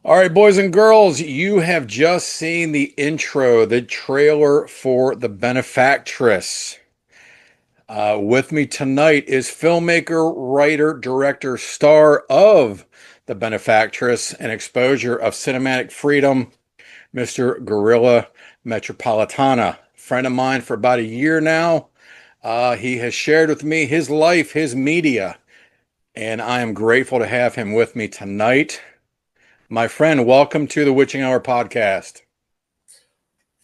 All right, boys and girls, you have just seen the intro, the trailer for The Benefactress. With me tonight is filmmaker, writer, director, star of The Benefactress, an exposure of cinematic freedom, Mr. Guerilla Metropolitana. Friend of mine for about a year now. He has shared with me his life, his media, and I am grateful to have him with me tonight. My friend, welcome to the Witching Hour podcast.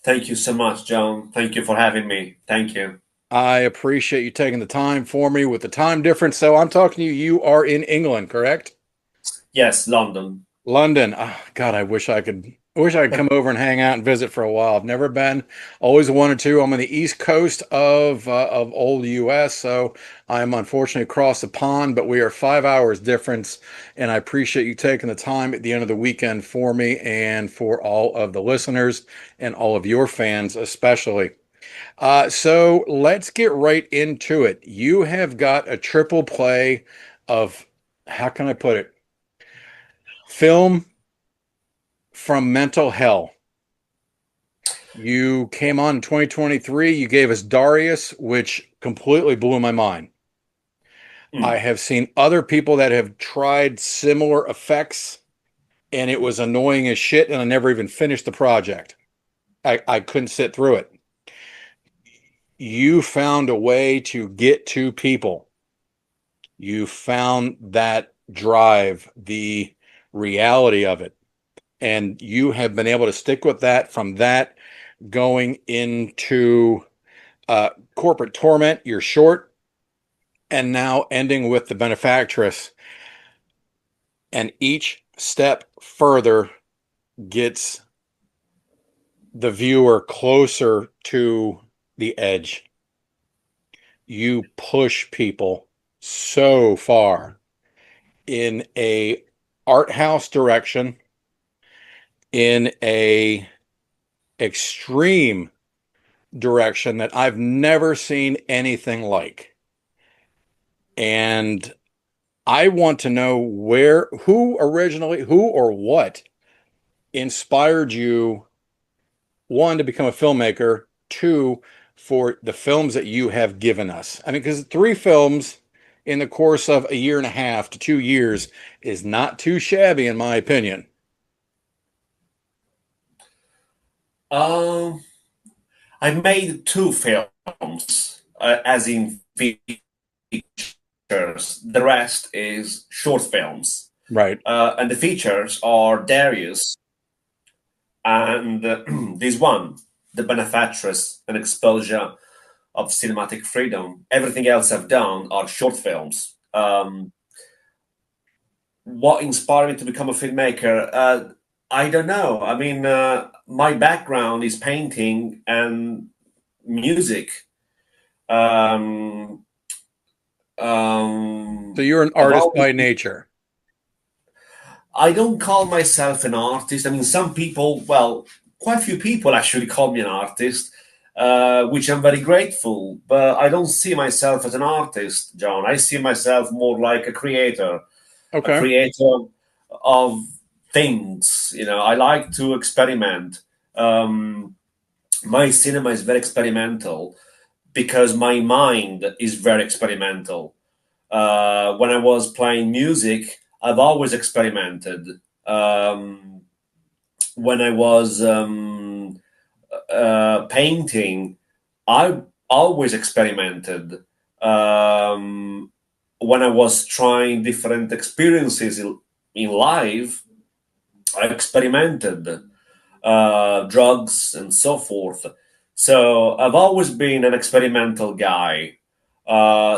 Thank you so much, John. Thank you for having me. Thank you. I appreciate you taking the time for me with the time difference. So I'm talking to you. You are in England, correct? Yes, London. London. Oh, God, I wish I could come over and hang out and visit for a while. I've never been. Always wanted to. I'm on the east coast of old US, so I'm unfortunately across the pond, but we are 5 hours difference, and I appreciate you taking the time at the end of the weekend for me and for all of the listeners and all of your fans, especially. So let's get right into it. You have got a triple play of, how can I put it? Film from mental hell. You came on in 2023. You gave us Dariuss, which completely blew my mind. I Mm. have seen other people that have tried similar effects, and it was annoying as shit, and I never even finished the project. I couldn't sit through it. You found a way to get to people. You found that drive, the reality of it, and you have been able to stick with that from that going into Corporate Torment, you're short, and now ending with The Benefactress. And each step further gets the viewer closer to the edge. You push people so far in a art house direction, in a extreme direction that I've never seen anything like. And I want to know who or what inspired you, one, to become a filmmaker, two, for the films that you have given us. I mean, because three films in the course of a year and a half to 2 years is not too shabby, in my opinion. Um, I made two films, as in features. The rest is short films. Right. And the features are Darius and this one, The Benefactress, an exposure of cinematic freedom. Everything else I've done are short films. What inspired me to become a filmmaker? I don't know. I mean, my background is painting and music. Um, So you're an I've artist always, by nature. I don't call myself an artist. I mean, some people, well, quite a few people actually call me an artist, which I'm very grateful. But I don't see myself as an artist, John. I see myself more like a Okay. creator of things. I like to experiment. Um, my cinema is very experimental because my mind is very experimental. When I was playing music, I've always experimented. Um, when I was painting, I always experimented. Um, when I was trying different experiences in life, I experimented drugs and so forth. So I've always been an experimental guy.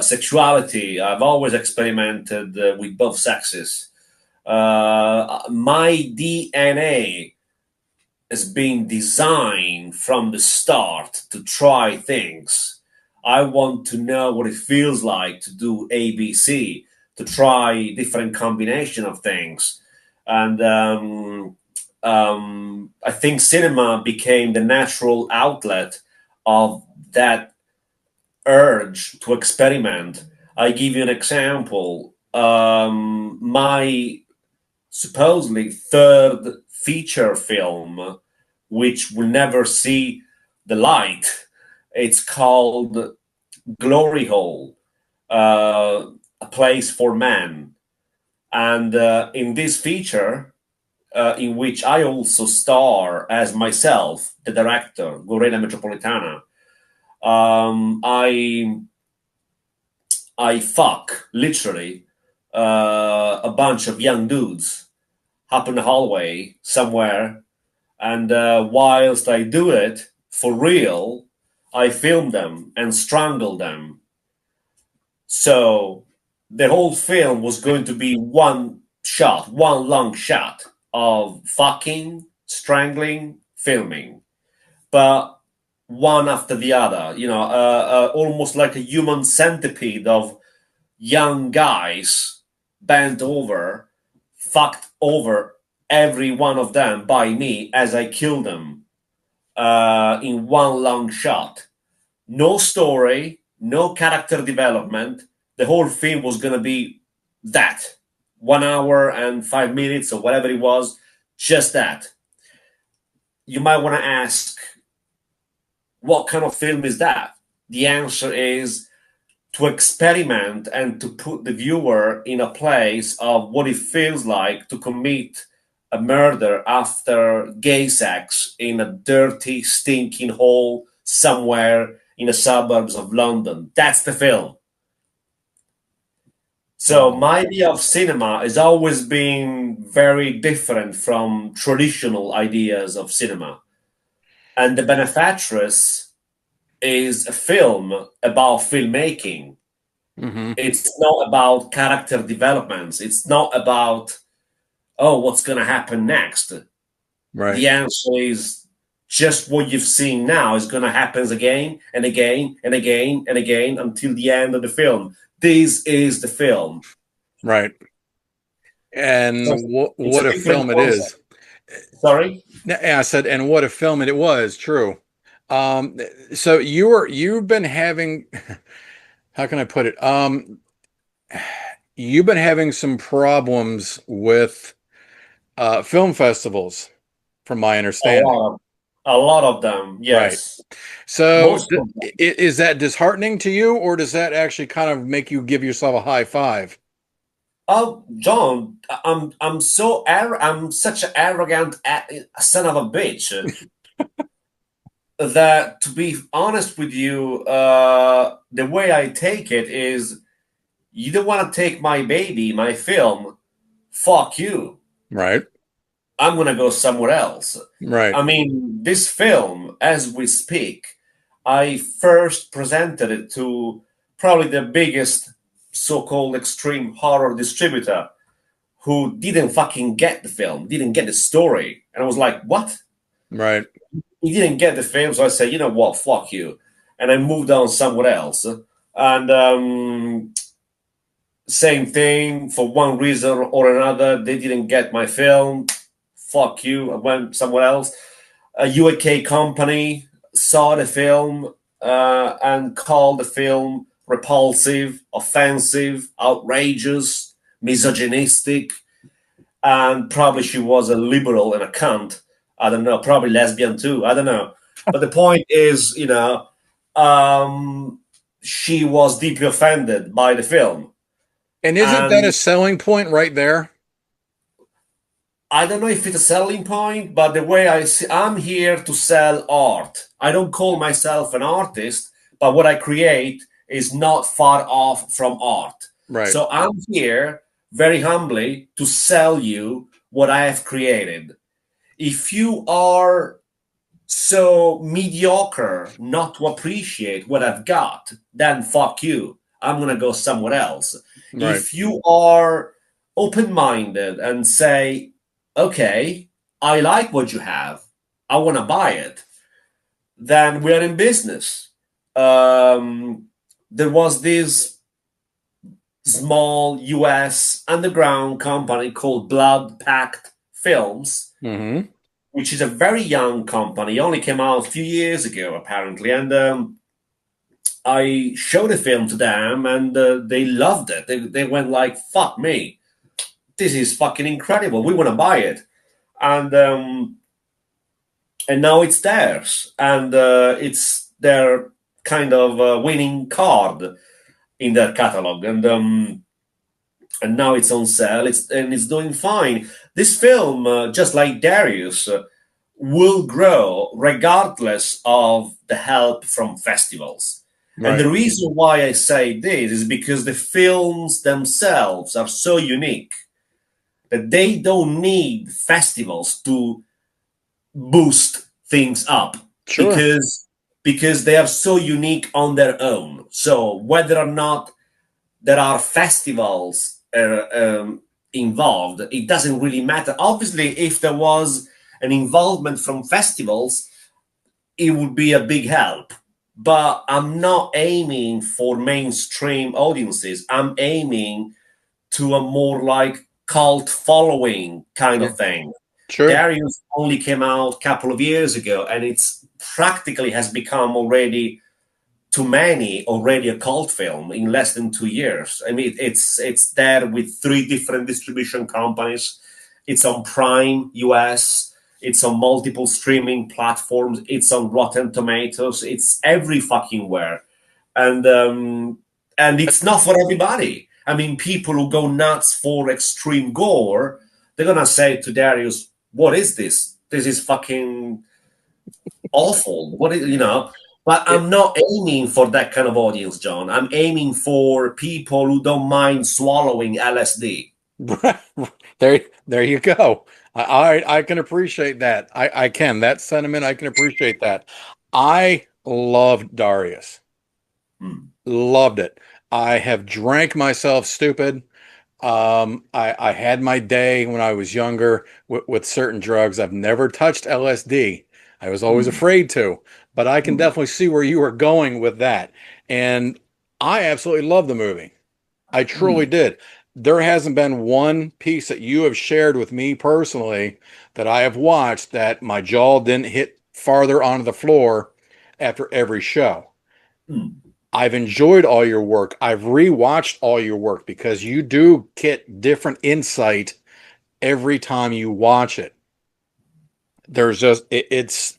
Sexuality, I've always experimented with both sexes. My DNA has been designed from the start to try things. I want to know what it feels like to do ABC, to try different combination of things, and I think cinema became the natural outlet of that urge to experiment. I give you an example. My supposedly third feature film, which will never see the light. It's called Glory Hole, a place for man. And in this feature, in which I also star as myself, the director, Guerilla Metropolitana, I fuck literally a bunch of young dudes up in the hallway somewhere, and whilst I do it for real, I film them and strangle them. So the whole film was going to be one shot, one long shot of fucking, strangling, filming, but one after the other, almost like a human centipede of young guys bent over, fucked over every one of them by me as I kill them in one long shot. No story, no character development. The whole film was going to be that 1 hour and 5 minutes or whatever it was, just that. You might want to ask, what kind of film is that? The answer is to experiment and to put the viewer in a place of what it feels like to commit a murder after gay sex in a dirty, stinking hole somewhere in the suburbs of London. That's the film. So Wow. my idea of cinema has always been very different from traditional ideas of cinema. And The Benefactress is a film about filmmaking. Hmm. It's not about character developments. It's not about, oh, what's going to happen next. Right. The answer is just what you've seen now is going to happen again and again and again and again until the end of the film. This is the film. Right. So And it's what a a different film it concept. is. Sorry? Yeah, I said, and what a film it was. True. Um, so you've been having, how can I put it? You've been having some problems with film festivals, from my A understanding. lot of, a lot of them, Right. yes. So Most of them. is that disheartening to you, or does that actually kind of make you give yourself a high five? Oh, John, I'm such an arrogant son of a bitch that, to be honest with you, the way I take it is, you don't want to take my baby, my film. Fuck you. Right. I'm gonna go somewhere else. Right. I mean, this film, as we speak, I first presented it to probably the biggest so-called extreme horror distributor, who didn't fucking get the film, didn't get the story. And I was like, what? Right. He didn't get the film. So I said, you know what, fuck you. And I moved on somewhere else. And same thing, for one reason or another, they didn't get my film. Fuck you. I went somewhere else. A UK company saw the film and called the film repulsive, offensive, outrageous, misogynistic, and probably she was a liberal and a cunt. I don't know, probably lesbian too. I don't know. But the point is, she was deeply offended by the film. And isn't that a And selling point right there? I don't know if it's a selling point, but the way I see, I'm here to sell art. I don't call myself an artist, but what I create is not far off from art. Right. So I'm here very humbly to sell you what I have created. If you are so mediocre not to appreciate what I've got, then fuck you. I'm going to go somewhere else. Right. If you are open minded and say, okay, I like what you have, I want to buy it, then we're in business. There was this small US underground company called Blood Pact Films, Hmm. which is a very young company, only came out a few years ago, apparently. And I showed the film to them, and they loved it. They went like, fuck me. this is fucking incredible. We want to buy it, and now it's theirs, and it's their kind of winning card in their catalog, and now it's on sale. It's doing fine. This film, just like Dariuss, will grow regardless of the help from festivals. And Right. the reason why I say this is because the films themselves are so unique that they don't need festivals to boost things up, Sure. because they are so unique on their own. So whether or not there are festivals involved, it doesn't really matter. Obviously, if there was an involvement from festivals, it would be a big help. But I'm not aiming for mainstream audiences. I'm aiming to a more like cult following kind Yeah. of thing. Sure. Darius only came out a couple of years ago, and it's practically has become already to many already a cult film in less than 2 years. I mean, it's there with 3 different distribution companies. It's on Prime US. It's on multiple streaming platforms. It's on Rotten Tomatoes. It's every fucking where, and it's not for everybody. I mean, people who go nuts for extreme gore, they're gonna say to Darius, "What is this? This is fucking awful. What is, you know?" But It, I'm not aiming for that kind of audience, John. I'm aiming for people who don't mind swallowing LSD. there you go. I can appreciate that. I can. That sentiment, I can appreciate that. I loved Darius. Hmm. Loved it. I have drank myself stupid. I had my day when I was younger with certain drugs. I've never touched LSD. I was always Hmm. afraid to, but I can Hmm. definitely see where you are going with that. And I absolutely love the movie. I truly Hmm. did. There hasn't been one piece that you have shared with me personally that I have watched that my jaw didn't hit farther onto the floor after every show. Hmm. I've enjoyed all your work. I've rewatched all your work because you do get different insight every time you watch it. There's just it's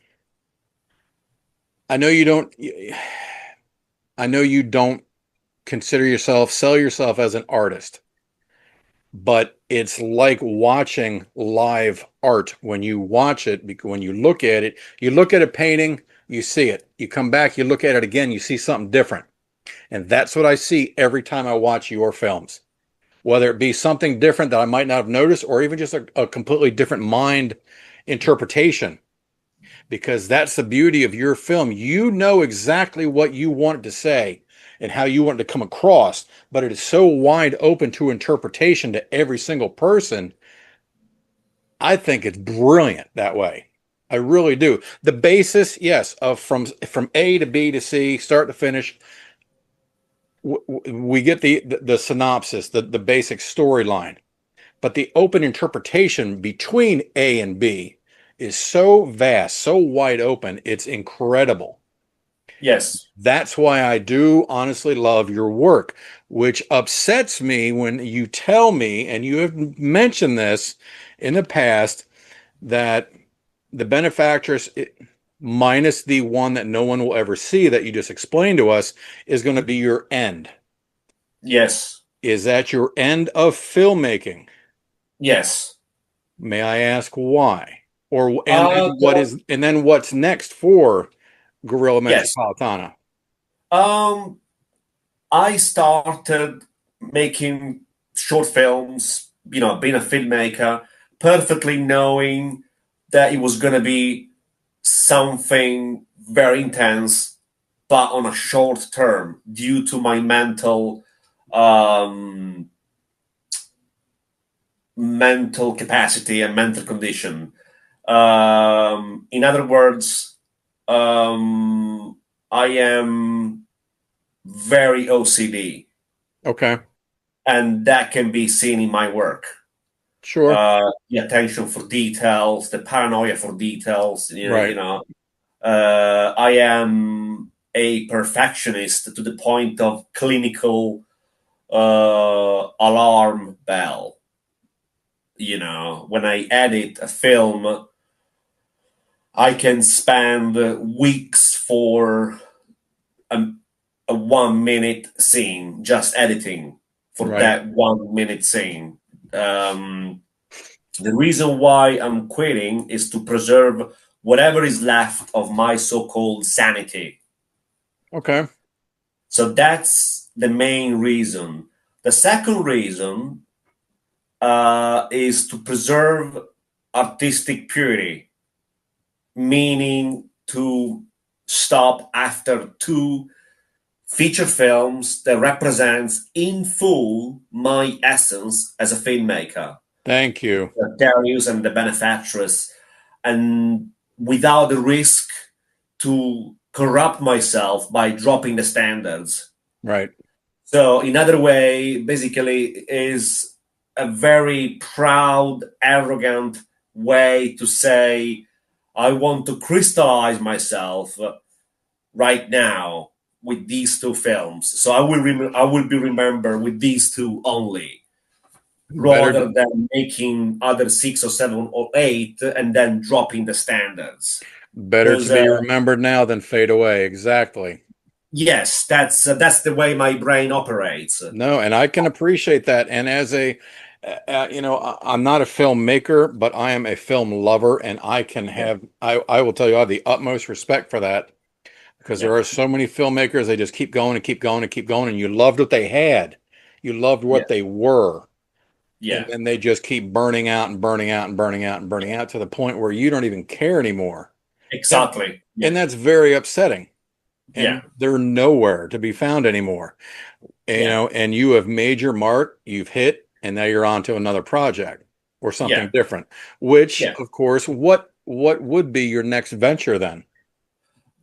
I know you don't I know you don't consider yourself sell yourself as an artist, but it's like watching live art when you watch it, because when you look at it, you look at a painting, you see it. You come back, you look at it again, you see something different. And that's what I see every time I watch your films. Whether it be something different that I might not have noticed, or even just a completely different mind interpretation, because that's the beauty of your film. You know exactly what you want to say and how you want it to come across, but it is so wide open to interpretation to every single person. I think it's brilliant that way. I really do. The basis, yes, of from A to B to C, start to finish, we get the synopsis, the basic storyline. But the open interpretation between A and B is so vast, so wide open, it's incredible. Yes. That's why I do honestly love your work, which upsets me when you tell me, and you have mentioned this in the past, that the Benefactress, minus the one that no one will ever see that you just explained to us, is going to be your end. Yes. Is that your end of filmmaking? Yes. May I ask why? Or John, and then what's next for Guerrilla yes. Metropolitana? Um, I started making short films, being a filmmaker, perfectly knowing that it was going to be something very intense, but on a short term due to my um, mental capacity and mental condition. In other words, I am very OCD, Okay, and that can be seen in my work. sure, The attention for details, the paranoia for details. right. I am a perfectionist to the point of clinical alarm bell. You know, when I edit a film, I can spend weeks for a, a 1 minute scene, just editing for Right. that 1 minute scene. Um, the reason why I'm quitting is to preserve whatever is left of my so-called sanity. Okay. So that's the main reason. The second reason is to preserve artistic purity, meaning to stop after two feature films that represents in full my essence as a filmmaker. Thank you. Dariuss and the Benefactress, and without the risk to corrupt myself by dropping the standards. Right. So, in other way, basically, is a very proud, arrogant way to say, I want to crystallize myself right now with these two films. So I will be remembered with these two only, Better rather than making other six or seven or eight and then dropping the standards. better to Because be remembered now than fade away. Exactly. yes, that's the way my brain operates. No, and I can appreciate that. And as a, I'm not a filmmaker, but I am a film lover, and I can Yeah, have, I will tell you, I have the utmost respect for that because yeah, there are so many filmmakers, they just keep going and keep going and keep going, and you loved what they had, you loved yeah, what they were, and yeah. then they just keep burning out and burning out and burning out and burning out to the point where you don't even care anymore. That, Exactly. Yeah, and that's very upsetting. yeah, And they're nowhere to be found anymore. yeah, And you have made your mark, you've hit, and now you're on to another project or something yeah, different. Which, yeah. of course, what would be your next venture then?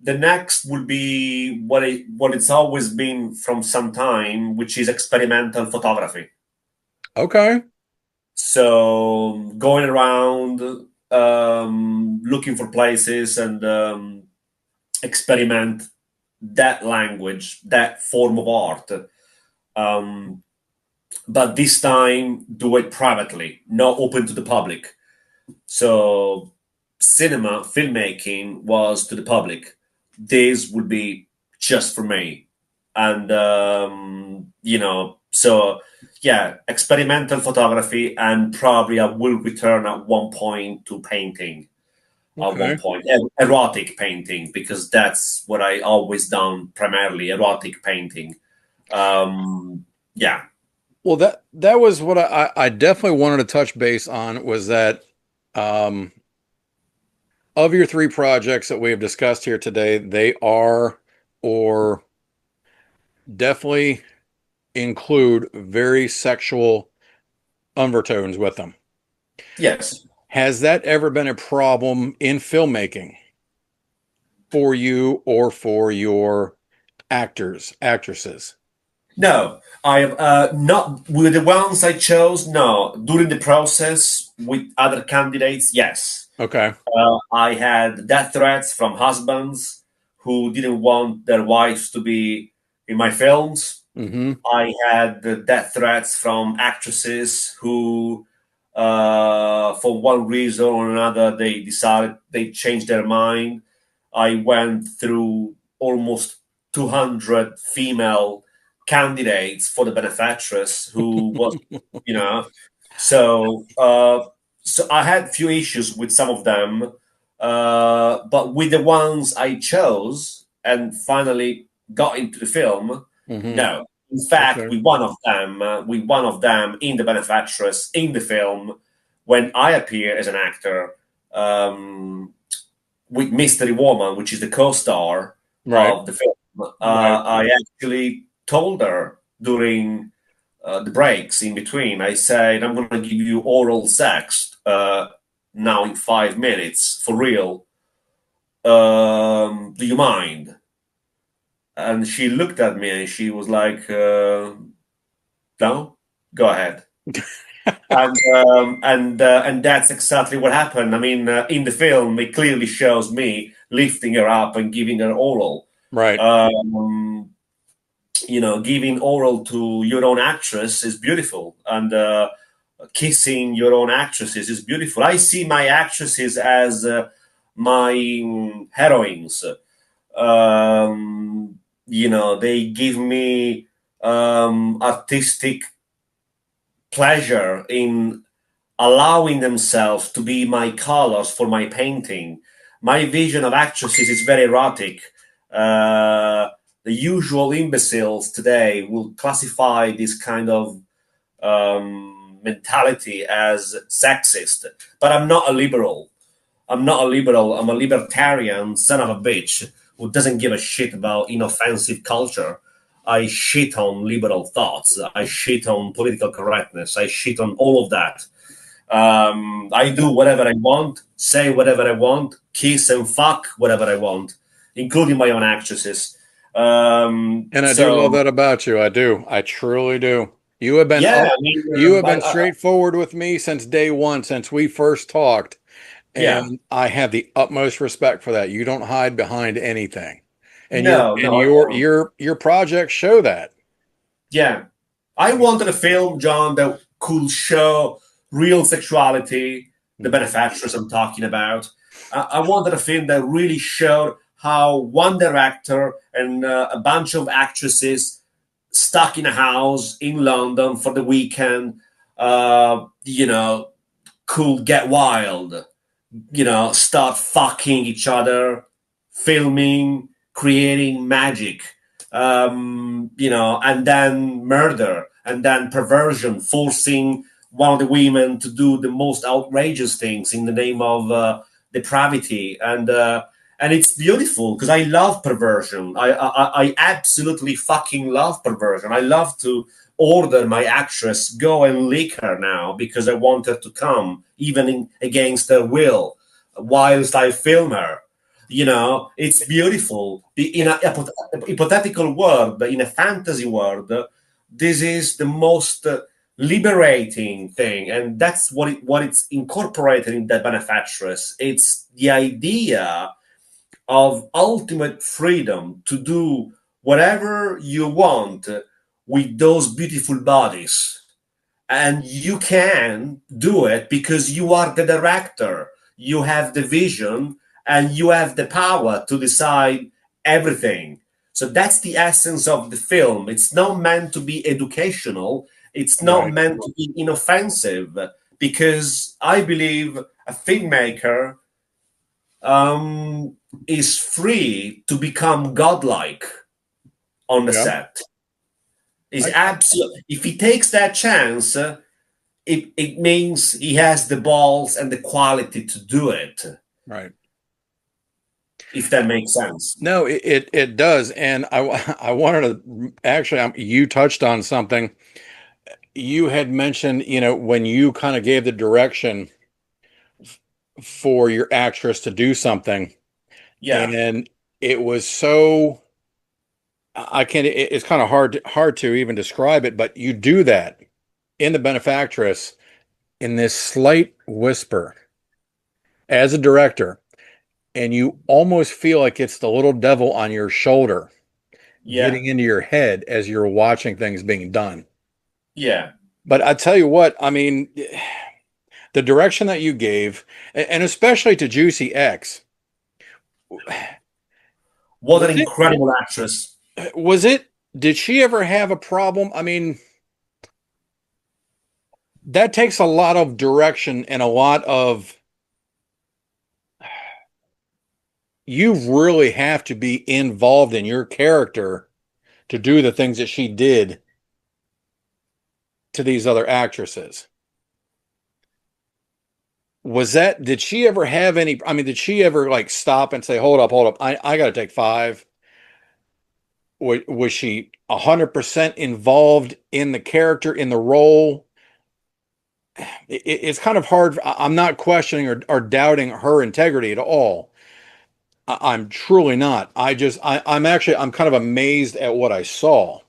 The next would be what it's always been from some time, which is experimental photography. Okay. So going around, looking for places and experiment that language, that form of art. Um, but this time, do it privately, not open to the public. So cinema, filmmaking was to the public. This would be just for me. And, so yeah, experimental photography, and probably I will return at one point to painting. At one Okay. point, erotic painting, because that's what I always done primarily, erotic painting. Yeah, Well, that was what I definitely wanted to touch base on was that um, of your three projects that we have discussed here today, they are or definitely include very sexual undertones with them. yes. Has that ever been a problem in filmmaking for you or for your actors, actresses? No, I have not with the ones I chose. No, during the process with other candidates, yes. Okay. I had death threats from husbands who didn't want their wives to be in my films. Mm-hmm. I had the death threats from actresses who, for one reason or another, they decided they changed their mind. I went through almost 200 female candidates for the Benefactress who was, you know, so so I had few issues with some of them, but with the ones I chose and finally got into the film, Mm-hmm. no. In fact, Okay. with one of them in the Benefactress in the film, when I appear as an actor, with Mystery Woman, which is the co-star Right. of the film, Right. I actually told her during the breaks in between. I said, I'm going to give you oral sex now in 5 minutes for real. Do you mind? And she looked at me and she was like, no, go ahead. And that's exactly what happened. I mean, in the film, it clearly shows me lifting her up and giving her oral. Right. Um, giving oral to your own actress is beautiful. And kissing your own actresses is beautiful. I see my actresses as my heroines. They give me artistic pleasure in allowing themselves to be my colors for my painting. My vision of actresses is very erotic. The usual imbeciles today will classify this kind of mentality as sexist, but I'm not a liberal. I'm not a liberal. I'm a libertarian son of a bitch who doesn't give a shit about inoffensive culture. I shit on liberal thoughts. I shit on political correctness. I shit on all of that. I do whatever I want, say whatever I want, kiss and fuck whatever I want, including my own actresses. And I do love So that about you. I do. I truly do. You have been yeah, up, I mean, you have been straightforward with me since day one, since we first talked. yeah, And I have the utmost respect for that. You don't hide behind anything. And no, no, I don't. your projects show that. Yeah, I wanted a film, John, that could show real sexuality, the benefactress I'm talking about. I wanted a film that really showed how one director and a bunch of actresses stuck in a house in London for the weekend, could get wild, start fucking each other, filming, creating magic, and then murder, and then perversion, forcing one of the women to do the most outrageous things in the name of depravity. And it's beautiful because I love perversion. I absolutely fucking love perversion. I love to order my actress go and lick her now because I want her to come, even against her will, whilst I film her. It's beautiful. In a hypothetical world, in a fantasy world, this is the most liberating thing, and that's what it's incorporated in that benefactress. It's the idea of ultimate freedom to do whatever you want with those beautiful bodies. And you can do it because you are the director, you have the vision, and you have the power to decide everything. So that's the essence of the film. It's not meant to be educational, it's not Right. meant to be inoffensive, because I believe a filmmaker is free to become godlike on the Yeah. set. Is I, absolute. If he takes that chance, it means he has the balls and the quality to do it. right. If that makes sense. No, it does. And I wanted to actually, you touched on something. You had mentioned, when you kind of gave the direction for your actress to do something, Yeah, and it was so I can't. It's kind of hard to even describe it, but you do that in the benefactress in this slight whisper as a director, and you almost feel like it's the little devil on your shoulder yeah, getting into your head as you're watching things being done. yeah. But I tell you what, I mean, the direction that you gave, and especially to Juicy X, What an was it, incredible actress. was it, did she ever have a problem? I mean, that takes a lot of direction and a lot of, you really have to be involved in your character to do the things that she did to these other actresses. Did she ever have any, I mean, did she ever like stop and say, hold up, I got to take five? Was she 100% involved in the character, in the role? It's kind of hard. I'm not questioning or doubting her integrity at all. I'm truly not. I'm kind of amazed at what I saw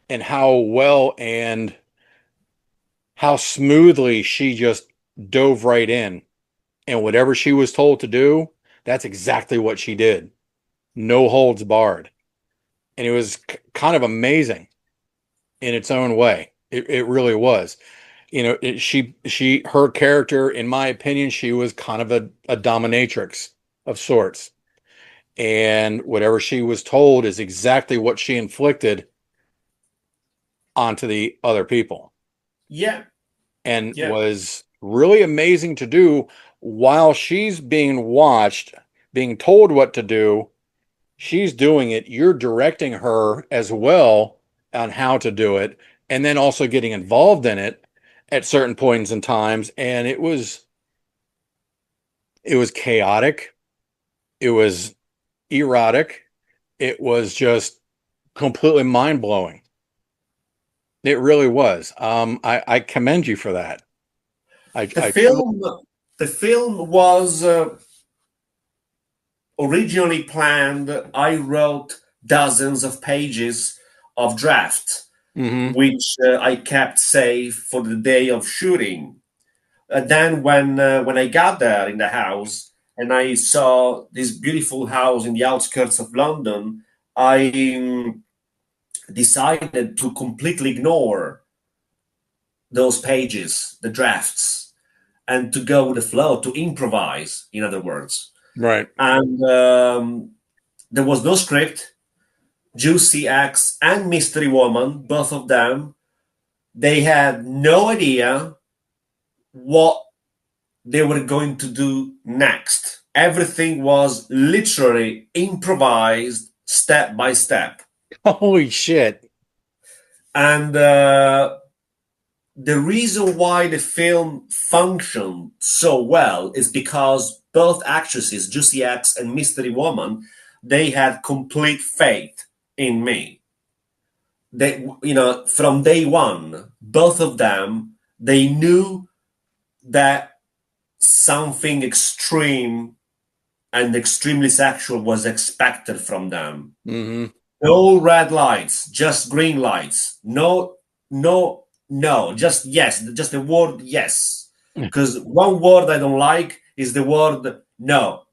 and how well and how smoothly she just dove right in. And whatever she was told to do, that's exactly what she did. No holds barred. And it was kind of amazing in its own way. It really was. her character, in my opinion, she was kind of a dominatrix of sorts. And whatever she was told is exactly what she inflicted onto the other people. Yeah, And yeah. was really amazing to do while she's being watched, being told what to do. She's doing it. You're directing her as well on how to do it, and then also getting involved in it at certain points in times. And it was chaotic. It was erotic. It was just completely mind blowing. It really was. I commend you for that. The I truly. film, the film was originally planned. I wrote dozens of pages of drafts, Hmm. which I kept safe for the day of shooting. Then when I got there in the house and I saw this beautiful house in the outskirts of London, I decided to completely ignore those pages, the drafts, and to go with the flow, to improvise, in other words. Right. And there was no script. Juicy X and Mystery Woman, both of them, they had no idea what they were going to do next. Everything was literally improvised step by step. Holy shit. And the reason why the film functioned so well is because both actresses, Juicy X and Mystery Woman, they had complete faith in me. They, from day one, both of them, they knew that something extreme and extremely sexual was expected from them. Hmm. No red lights, just green lights. No, no, no, just yes, just the word yes. Because one word I don't like is the word no.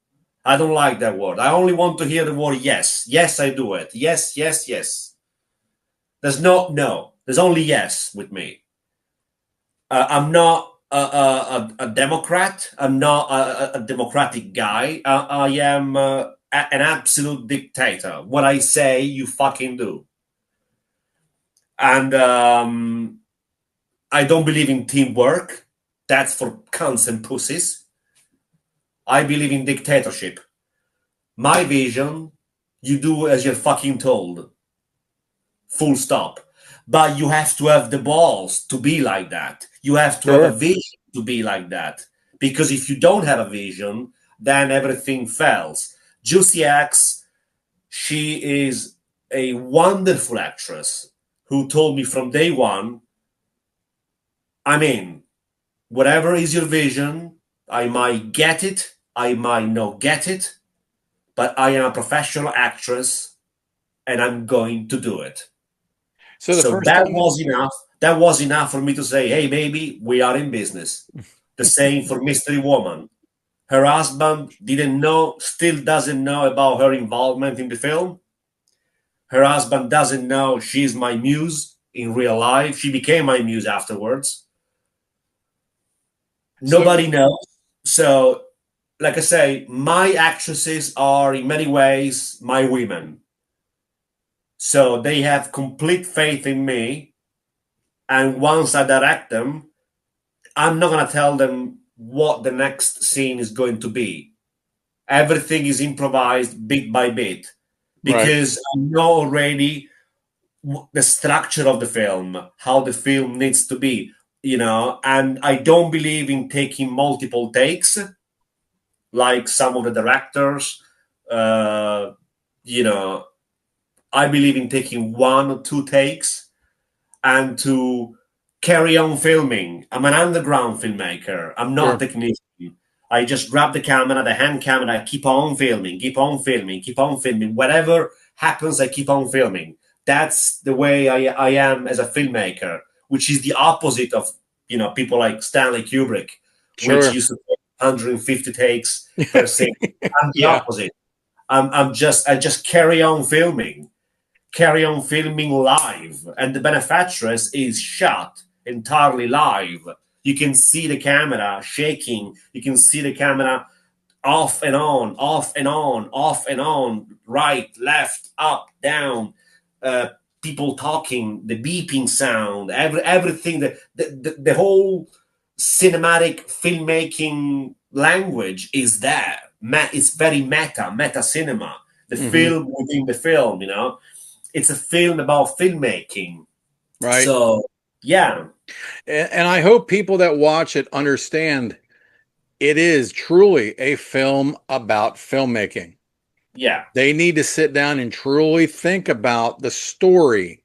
I don't like that word. I only want to hear the word yes. Yes, I do it. Yes, yes, yes. There's no. There's only yes with me. I'm not a Democrat. I'm not a democratic guy. I am an absolute dictator. What I say, you fucking do. And I don't believe in teamwork. That's for cunts and pussies. I believe in dictatorship. My vision, you do as you're fucking told. Full stop. But you have to have the balls to be like that. You have to have a Sure. vision to be like that. Because if you don't have a vision, then everything fails. Juicy X, she is a wonderful actress who told me from day one, I mean, whatever is your vision, I might get it, I might not get it, but I am a professional actress and I'm going to do it. So the So first that time. was enough. That was enough for me to say, hey, baby, we are in business. The same for Mystery Woman. Her husband didn't know, still doesn't know about her involvement in the film. Her husband doesn't know she's my muse in real life. She became my muse afterwards. So Nobody knows. So, like I say, my actresses are in many ways my women. So they have complete faith in me. And once I direct them, I'm not going to tell them what the next scene is going to be. Everything is improvised bit by bit right. because I know already the structure of the film, how the film needs to be, and I don't believe in taking multiple takes like some of the directors. Uh, you know, I believe in taking one or two takes and to carry on filming. I'm an underground filmmaker. I'm not Sure. a technician. I just grab the camera, the hand camera, keep on filming, keep on filming, keep on filming. Whatever happens, I keep on filming. That's the way I am as a filmmaker, which is the opposite of people like Stanley Kubrick, which Sure. used to take 150 takes per scene. I'm the Yeah. opposite. I just carry on filming live, and the Benefactress is shot entirely live. You can see the camera shaking. You can see the camera off and on, off and on, off and on, right, left, up, down, uh, people talking, the beeping sound, everything, the whole cinematic filmmaking language is there. It's very meta cinema. The Hmm. film within the film, it's a film about filmmaking. Right. So, yeah, And I hope people that watch it understand it is truly a film about filmmaking. yeah, They need to sit down and truly think about the story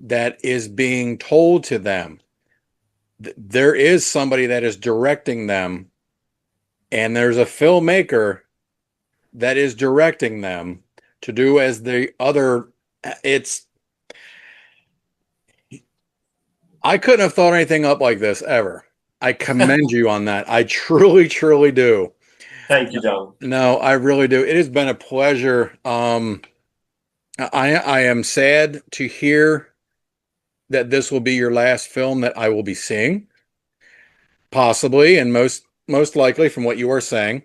that is being told to them. There is somebody that is directing them, and there's a filmmaker that is directing them to do as the other. It's, I couldn't have thought anything up like this ever. I commend you on that. I truly, truly do. thank you, John. No, I really do. It has been a pleasure. I am sad to hear that this will be your last film that I will be seeing, possibly, and most likely from what you are saying.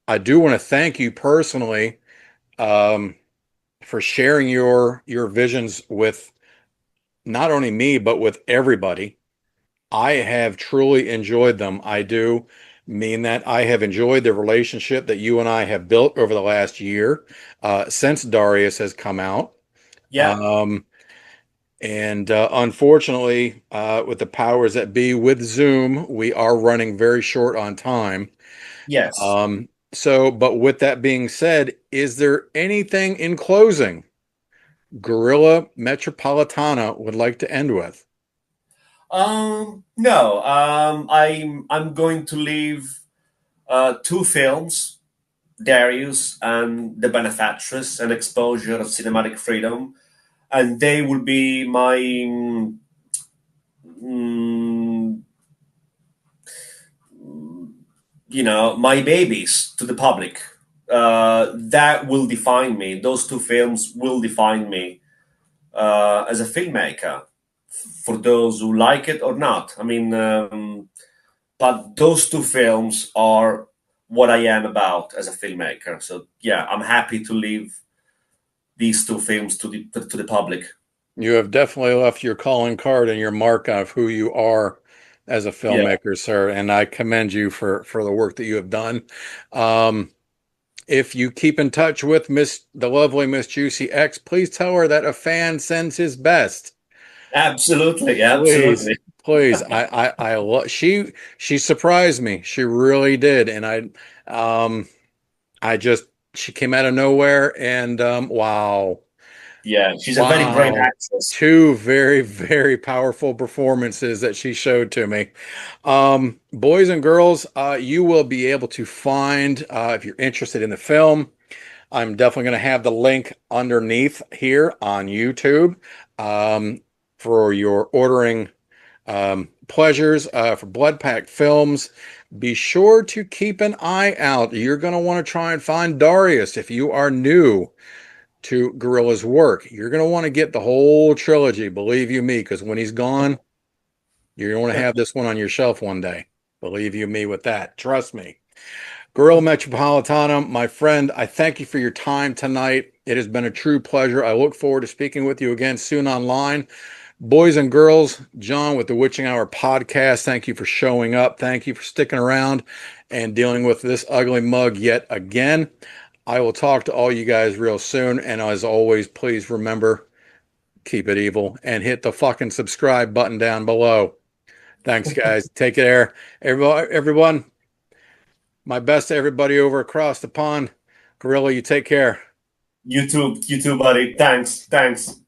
I do want to thank you personally um, for sharing your visions with not only me but with everybody. I have truly enjoyed them. I do mean that. I have enjoyed the relationship that you and I have built over the last year since Dariuss has come out. Yeah, Um, and unfortunately, with the powers that be with Zoom, we are running very short on time. yes. So, but with that being said, is there anything in closing Guerrilla Metropolitana would like to end with? No. I'm going to leave two films, Dariuss and The Benefactress, an exposure of cinematic freedom, and they will be my mm, my babies to the public. That will define me. Those two films will define me as a filmmaker. For those who like it or not, but those two films are what I am about as a filmmaker. So yeah, I'm happy to leave these two films to the public. You have definitely left your calling card and your mark of who you are as a Yeah, filmmaker, sir, and I commend you for the work that you have done. Um, if you keep in touch with the lovely Miss Juicy X, please tell her that a fan sends his best. absolutely, Please, absolutely. please. She surprised me. She really did, and um I just she came out of nowhere, and wow. Yeah, she's a very brave Wow. actress. Two very, very powerful performances that she showed to me. Boys and girls, you will be able to find, if you're interested in the film, I'm definitely going to have the link underneath here on YouTube for your ordering pleasures for Blood Pact Films. Be sure to keep an eye out. You're going to want to try and find Dariuss if you are new to Gorilla's work. You're going to want to get the whole trilogy, believe you me, because when he's gone, you're going to want to have this one on your shelf one day. Believe you me with that. Trust me. Guerrilla Metropolitana, my friend, I thank you for your time tonight. It has been a true pleasure. I look forward to speaking with you again soon online. Boys and girls, John with the Witching Hour podcast, thank you for showing up. Thank you for sticking around and dealing with this ugly mug yet again. I will talk to all you guys real soon. And as always, please remember, keep it evil and hit the fucking subscribe button down below. Thanks, guys. Take care. Everyone, my best to everybody over across the pond. Gorilla, you take care. You too, buddy. Thanks, thanks.